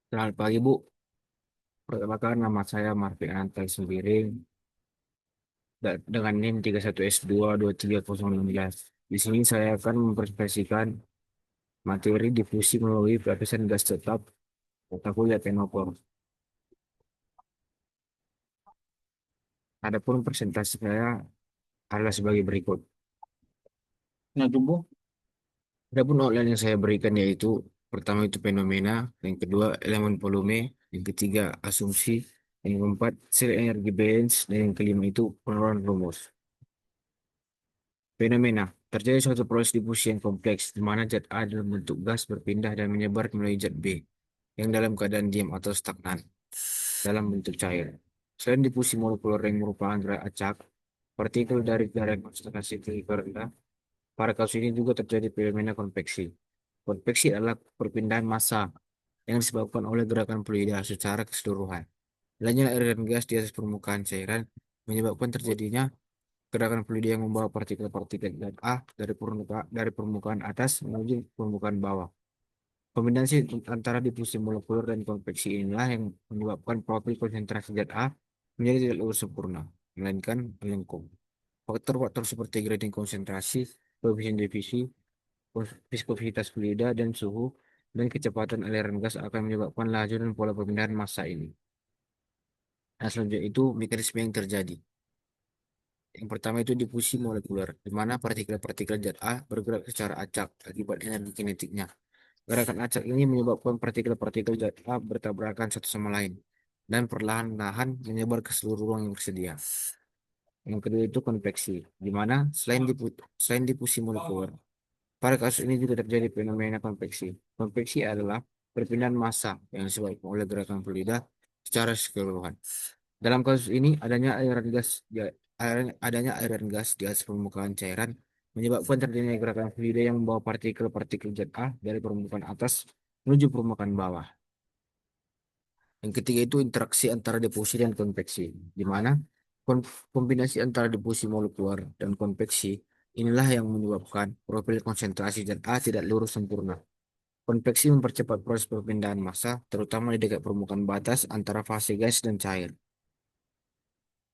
Selamat pagi, Bu. Perkenalkan, nama saya Marvin Antal Sembiring dengan NIM 31S2 23019. Di sini saya akan mempresentasikan materi difusi melalui lapisan gas tetap mata kuliah Teknopor. Adapun presentasi saya adalah sebagai berikut. Nah, tubuh. Adapun outline yang saya berikan yaitu pertama itu fenomena, yang kedua elemen volume, yang ketiga asumsi, yang keempat sel energi balance, dan yang kelima itu penerapan rumus. Fenomena. Terjadi suatu proses difusi yang kompleks, di mana zat A dalam bentuk gas berpindah dan menyebar melalui zat B, yang dalam keadaan diam atau stagnan, dalam bentuk cair. Selain difusi molekuler yang merupakan zat acak, partikel dari daerah konsentrasi tinggi ke rendah, pada kasus ini juga terjadi fenomena konveksi. Konveksi adalah perpindahan massa yang disebabkan oleh gerakan fluida secara keseluruhan. Adanya aliran gas di atas permukaan cairan menyebabkan terjadinya gerakan fluida yang membawa partikel-partikel zat A dari permukaan atas menuju permukaan bawah. Kombinasi antara difusi molekuler dan konveksi inilah yang menyebabkan profil konsentrasi zat A menjadi tidak lurus sempurna, melainkan melengkung. Faktor-faktor seperti gradient konsentrasi, koefisien divisi, viskositas fluida, dan suhu, dan kecepatan aliran gas akan menyebabkan laju dan pola perpindahan massa ini. Nah, selanjutnya itu mekanisme yang terjadi. Yang pertama itu difusi molekuler, di mana partikel-partikel zat A bergerak secara acak akibat energi kinetiknya. Gerakan acak ini menyebabkan partikel-partikel zat A bertabrakan satu sama lain dan perlahan-lahan menyebar ke seluruh ruang yang tersedia. Yang kedua itu konveksi, di mana selain difusi molekuler, pada kasus ini juga terjadi fenomena konveksi. Konveksi adalah perpindahan massa yang disebabkan oleh gerakan fluida secara keseluruhan. Dalam kasus ini, adanya aliran gas di atas permukaan cairan menyebabkan terjadinya gerakan fluida yang membawa partikel-partikel zat A dari permukaan atas menuju permukaan bawah. Yang ketiga itu interaksi antara difusi dan konveksi, di mana kombinasi antara difusi molekuler dan konveksi inilah yang menyebabkan profil konsentrasi zat A tidak lurus sempurna. Konveksi mempercepat proses perpindahan massa, terutama di dekat permukaan batas antara fase gas dan cair.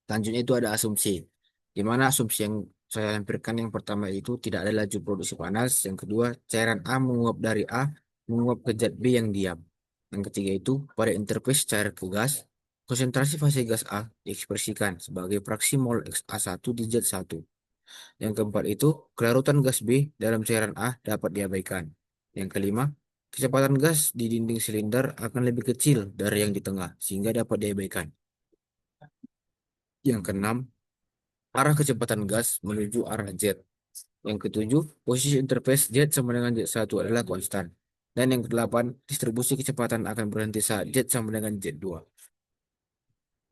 Selanjutnya itu ada asumsi, di mana asumsi yang saya lampirkan yang pertama itu tidak ada laju produksi panas, yang kedua cairan A menguap dari A menguap ke zat B yang diam. Yang ketiga itu pada interface cair ke gas, konsentrasi fase gas A diekspresikan sebagai fraksi mol XA1 di zat 1. Yang keempat itu kelarutan gas B dalam cairan A dapat diabaikan. Yang kelima, kecepatan gas di dinding silinder akan lebih kecil dari yang di tengah sehingga dapat diabaikan. Yang keenam, arah kecepatan gas menuju arah jet. Yang ketujuh, posisi interface jet sama dengan jet 1 adalah konstan. Dan yang kedelapan, distribusi kecepatan akan berhenti saat jet sama dengan jet 2.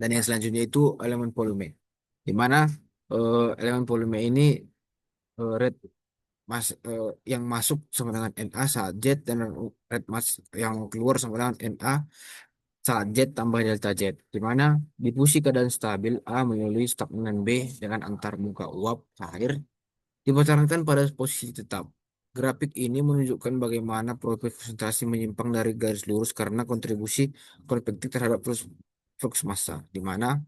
Dan yang selanjutnya itu elemen volume. Di mana elemen volume ini rate yang masuk sama dengan NA saat jet dan rate yang keluar sama dengan NA saat jet tambah delta jet. Di mana difusi keadaan stabil A melalui stagnan B dengan antar muka uap cair dipasankan pada posisi tetap. Grafik ini menunjukkan bagaimana profil konsentrasi menyimpang dari garis lurus karena kontribusi konvektif terhadap flux massa, di mana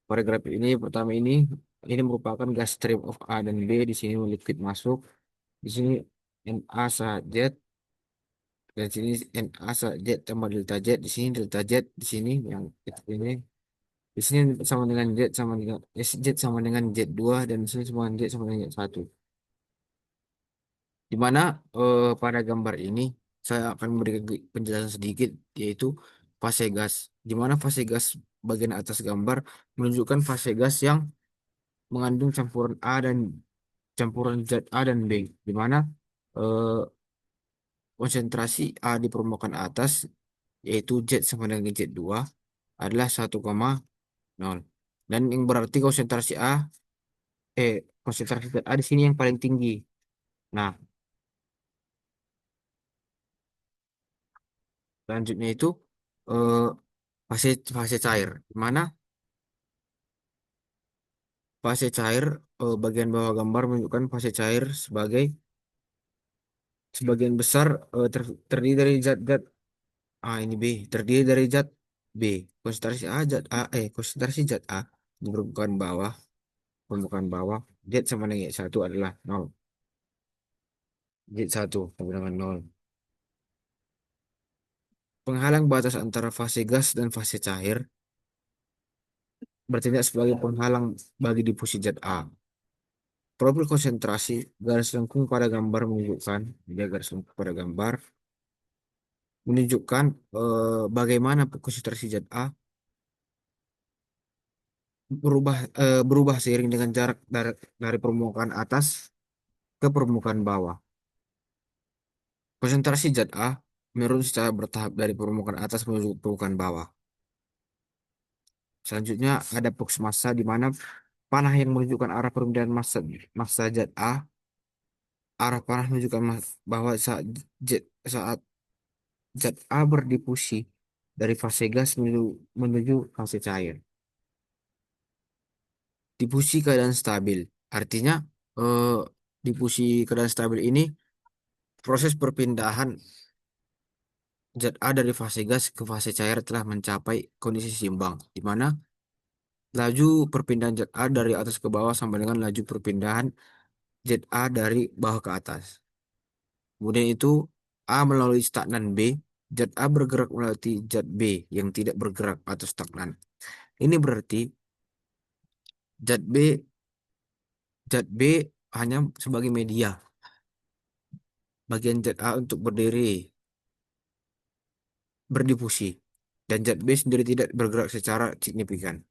pada grafik ini pertama ini merupakan gas stream of A dan B, di sini liquid masuk, di sini NA saat jet, dan sini NA saat jet tambah delta jet, di sini delta jet, di sini yang ini, di sini sama dengan jet sama dengan jet sama dengan jet 2, dan di sini sama dengan jet sama dengan jet 1. Di mana pada gambar ini saya akan memberikan penjelasan sedikit yaitu fase gas. Di mana fase gas bagian atas gambar menunjukkan fase gas yang mengandung campuran zat A dan B. Di mana eh, konsentrasi A di permukaan atas yaitu Z sama dengan Z2 adalah 1,0. Dan yang berarti konsentrasi zat A di sini yang paling tinggi. Nah, selanjutnya itu eh, fase fase cair, di mana fase cair bagian bawah gambar menunjukkan fase cair sebagai sebagian besar terdiri dari zat-zat A ini B terdiri dari zat B. Konsentrasi A zat A konsentrasi zat A di permukaan bawah Z sama dengan Y1 adalah 0. Z1 sama dengan 0. Penghalang batas antara fase gas dan fase cair bertindak sebagai penghalang bagi difusi zat A. Profil konsentrasi garis lengkung pada gambar menunjukkan, dia garis lengkung pada gambar menunjukkan bagaimana konsentrasi zat A berubah seiring dengan jarak dari permukaan atas ke permukaan bawah. Konsentrasi zat A menurun secara bertahap dari permukaan atas menuju permukaan bawah. Selanjutnya ada box massa di mana panah yang menunjukkan arah perpindahan massa massa zat A, arah panah menunjukkan bahwa saat zat A berdifusi dari fase gas menuju fase cair. Difusi keadaan stabil. Artinya eh, difusi keadaan stabil ini proses perpindahan zat A dari fase gas ke fase cair telah mencapai kondisi seimbang, di mana laju perpindahan zat A dari atas ke bawah sama dengan laju perpindahan zat A dari bawah ke atas. Kemudian itu A melalui stagnan B, zat A bergerak melalui zat B yang tidak bergerak atau stagnan. Ini berarti zat B zat B hanya sebagai media. Bagian zat A untuk berdifusi dan zat B sendiri tidak bergerak secara signifikan.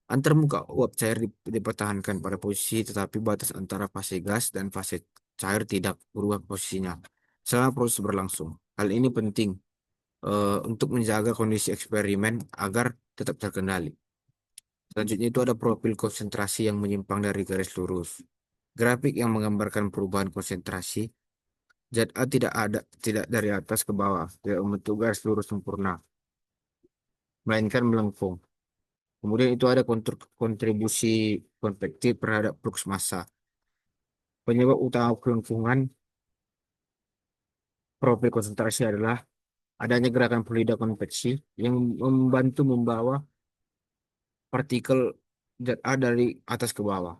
Antar muka uap cair dipertahankan pada posisi tetapi batas antara fase gas dan fase cair tidak berubah posisinya selama proses berlangsung. Hal ini penting untuk menjaga kondisi eksperimen agar tetap terkendali. Selanjutnya itu ada profil konsentrasi yang menyimpang dari garis lurus. Grafik yang menggambarkan perubahan konsentrasi zat A tidak dari atas ke bawah, tidak membentuk garis lurus sempurna, melainkan melengkung. Kemudian itu ada kontribusi konvektif terhadap flux massa. Penyebab utama kelengkungan profil konsentrasi adalah adanya gerakan fluida konveksi yang membantu membawa partikel zat A dari atas ke bawah.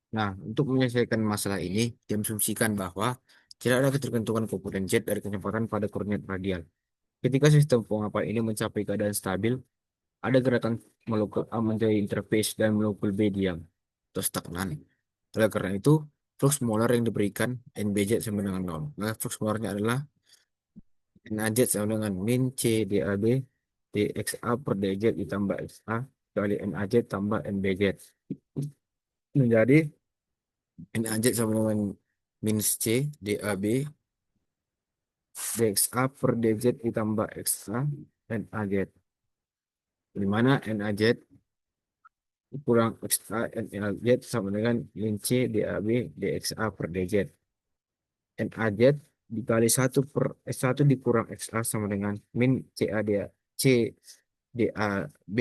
Nah, untuk menyelesaikan masalah ini, diasumsikan bahwa tidak ada ketergantungan komponen Z dari kecepatan pada koordinat radial. Ketika sistem pengapalan ini mencapai keadaan stabil, ada gerakan molekul A menjadi interface dan molekul B diam atau stagnan. Oleh karena itu, flux molar yang diberikan NBZ sama dengan 0. Nah, flux molarnya adalah NaZ sama dengan min C DAB dXA per DZ ditambah XA kali NaZ tambah NBZ. Menjadi NaZ sama dengan min C DAB dXA per DZ ditambah XA NaZ. Di mana NaZ kurang XA NaZ sama dengan min C DAB dXA per DZ. NaZ dikali 1 dikurang XA sama dengan min C DAB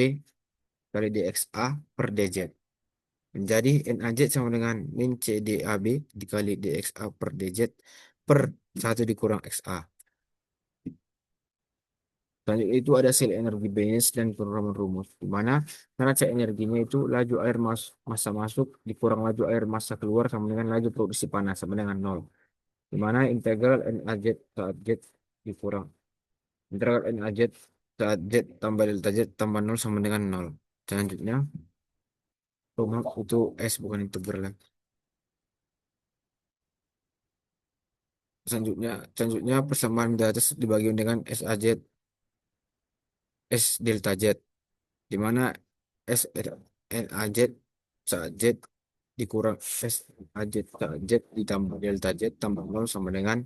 kali DXA per DZ. Menjadi NaZ sama dengan min C DAB dikali DXA per DZ per 1 dikurang XA. Selanjutnya itu ada sel energi Bayes dan pengurangan rumus. Di mana neraca energinya itu laju air massa masuk dikurang laju air massa keluar sama dengan laju produksi panas sama dengan 0. Di mana integral NaZ saat Z dikurang integral NaZ saat Z tambah delta Z tambah 0 sama dengan 0. Selanjutnya, rumah itu S bukan integral lagi. Selanjutnya persamaan di atas dibagi dengan SAZ S delta Z, di mana S NaZ saat Z dikurang S AZ saat Z ditambah delta Z tambah 0 sama dengan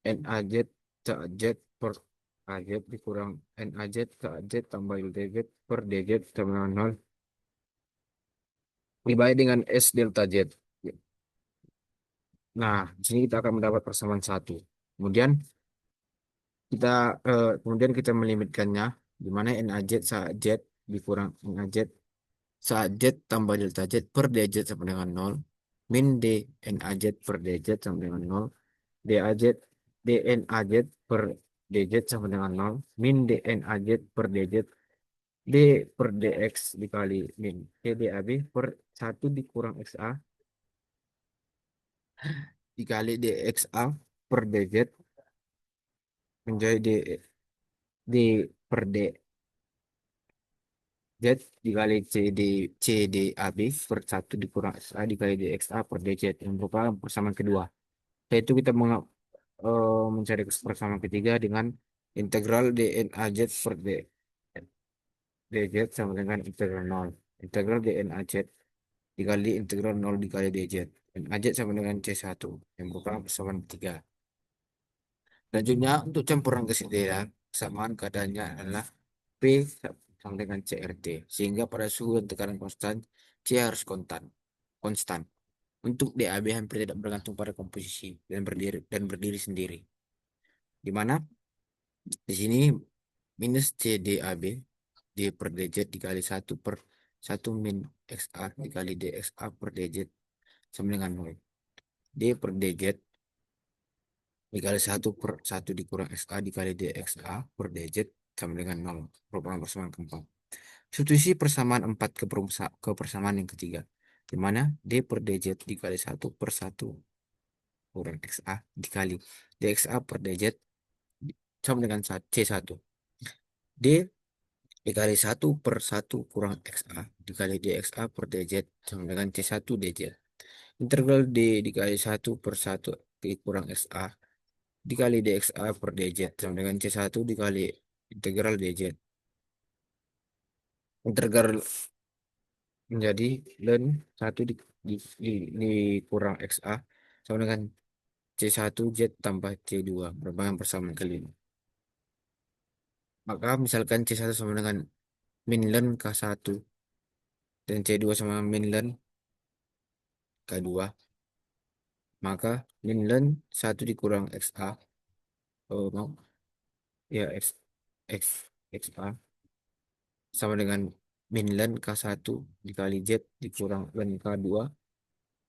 NaZ saat Z per AZ dikurang NaZ saat Z tambah delta Z per DZ sama dengan 0 dibagi dengan S delta Z. Nah, di sini kita akan mendapat persamaan satu. Kemudian kita kemudian kita melimitkannya di mana NaZ saat Z dikurang NaZ saat Z tambah delta Z per DZ sama dengan 0 min DNAZ per DZ sama dengan 0. DAZ, DNAZ per DZ sama dengan 0. Min DNAZ per DZ. D per DX dikali min. DAB per 1 dikurang XA dikali DXA per DZ menjadi D per Z dikali CDAB per 1 dikurang XA dikali DXA per DZ yang merupakan persamaan kedua. Yaitu kita mencari persamaan ketiga dengan integral DNAZ per DZ sama dengan integral 0. Integral DNAZ dikali integral 0 dikali DZ. Dan AZ sama dengan C1 yang merupakan persamaan ketiga. Selanjutnya untuk campuran kesadaran persamaan keadaannya adalah P sama dengan CRT. Sehingga pada suhu dan tekanan konstan C harus konstan. Untuk DAB hampir tidak bergantung pada komposisi dan berdiri sendiri. Di mana di sini minus CDAB D per DZ dikali 1 per 1 min XA dikali DXA per DZ sama dengan 0. D per DZ dikali 1 per 1 dikurang XA dikali DXA per DZ sama dengan 0. Merupakan persamaan keempat. Substitusi persamaan 4 ke persamaan yang ketiga. Di mana D per DZ dikali 1 per 1 kurang XA dikali DXA per DZ sama dengan C1. D dikali 1 per 1 kurang XA dikali DXA per DZ sama dengan C1 DZ. Integral D dikali 1 per 1 kurang XA dikali DXA per DZ sama dengan C1 dikali integral DZ. Integral menjadi ln 1 dikurang XA sama dengan C1 Z tambah C2 merupakan persamaan kelima. Maka misalkan C1 sama dengan min ln K1 dan C2 sama min ln K2, maka min ln 1 dikurang XA, maaf, ya XA sama dengan min ln K1 dikali Z dikurang ln K2.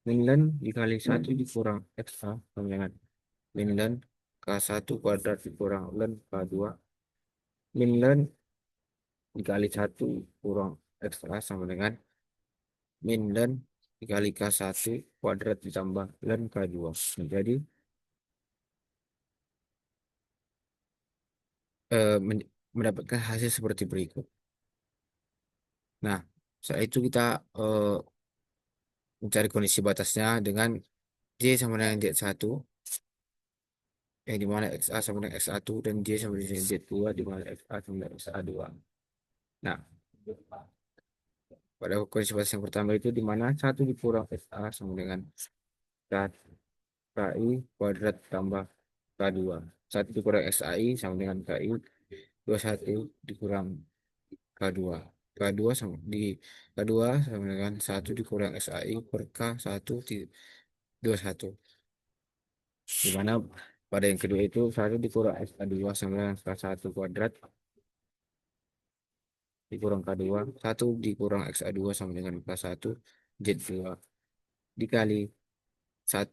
Min ln dikali 1 dikurang XA sama dengan min ln K1 kuadrat dikurang ln K2. Min ln dikali 1 kurang XA sama dengan min ln dikali K1 kuadrat ditambah ln K2. Jadi mendapatkan hasil seperti berikut. Nah, setelah itu kita mencari kondisi batasnya dengan J sama dengan Z1, yang dimana XA sama dengan X1 dan J sama dengan Z2 dimana XA sama dengan XA2. Nah, pada kondisi batas yang pertama itu dimana 1 dikurang XA sama dengan KI kuadrat tambah K2. 1 dikurang XAI sama dengan KI 21 dikurang K2. K2 sama K2 sama dengan 1 dikurang XAI per K1 21. Di mana pada yang kedua itu 1 dikurang XA2 sama dengan K1 kuadrat dikurang K2. 1 dikurang XA2 sama dengan K1 Z2 dikali 1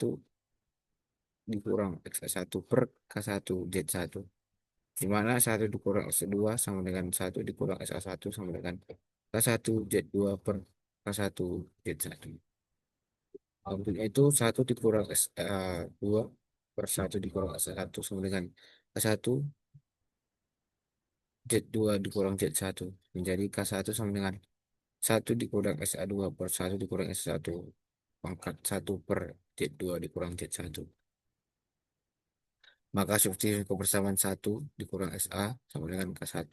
dikurang XA1 per K1 Z1. Di mana 1 dikurang S2 sama dengan 1 dikurang SA1 sama dengan K1 Z2 per K1 Z1. Untuk itu 1 dikurang SA2 per 1 dikurang SA1 sama dengan K1 Z2 dikurang Z1 menjadi K1 sama dengan 1 dikurang SA2 per 1 dikurang SA1 pangkat 1 per Z2 dikurang Z1. Maka substitusi kebersamaan 1 dikurang SA sama dengan K1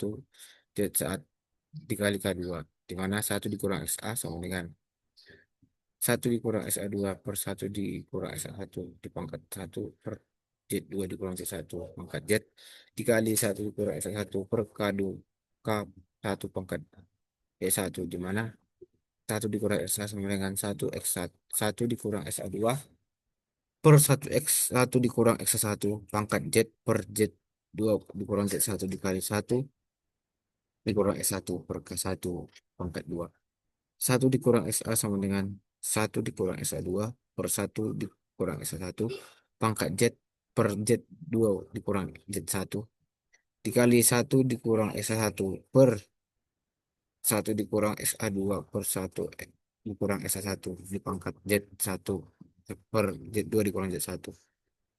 Z saat dikali K2, di mana 1 dikurang XA sama dengan 1 dikurang SA2 per 1 dikurang SA1 dipangkat 1 per Z2 dikurang Z1 pangkat Z dikali 1 dikurang SA1 per K2 K1 pangkat E1, di mana 1 dikurang SA sama dengan 1 dikurang SA2 per 1 dikurang X1 pangkat Z per Z2 dikurang Z1 dikali 1 dikurang S1 per K1 pangkat 2. 1 dikurang SA sama dengan satu dikurang SA2 per satu dikurang SA1 pangkat Z per Z2 dikurang Z1 dikali satu dikurang SA1 per satu dikurang SA2 per satu dikurang SA1 dipangkat Z1 per Z2 dikurang Z1.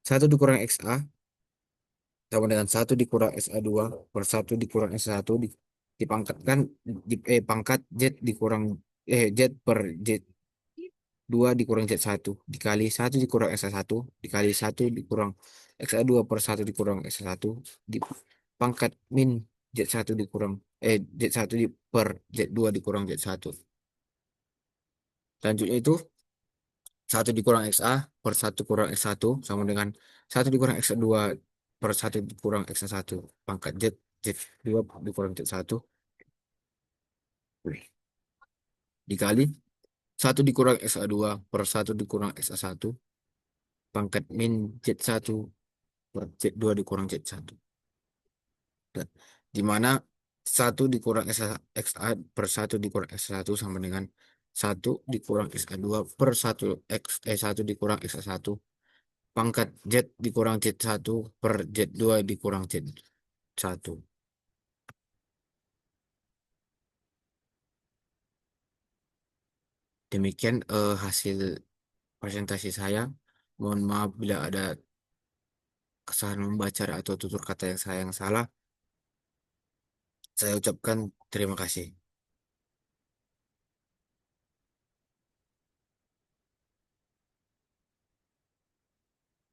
Satu dikurang XA sama dengan satu dikurang SA2 per satu dikurang SA1 dipangkatkan pangkat Z dikurang Z per Z2 dikurang Z1 dikali satu dikurang SA1 dikali satu dikurang XA2 per satu dikurang SA1 dipangkat min Z1 dikurang Z1 per Z2 dikurang Z1. Selanjutnya itu satu dikurang XA per satu kurang X1 sama dengan satu dikurang X2 per satu dikurang X1 pangkat Z2 dikurang Z1 dikali satu dikurang XA2 per satu dikurang XA1 pangkat min Z1 per Z2 dikurang Z1. Dan di mana satu dikurang XA per satu dikurang X1 sama dengan satu dikurang XA2 per satu satu dikurang XA1 pangkat Z dikurang Z1 per Z2 dikurang Z1. Demikian hasil presentasi saya. Mohon maaf bila ada kesalahan membaca atau tutur kata yang saya yang salah. Saya ucapkan terima kasih.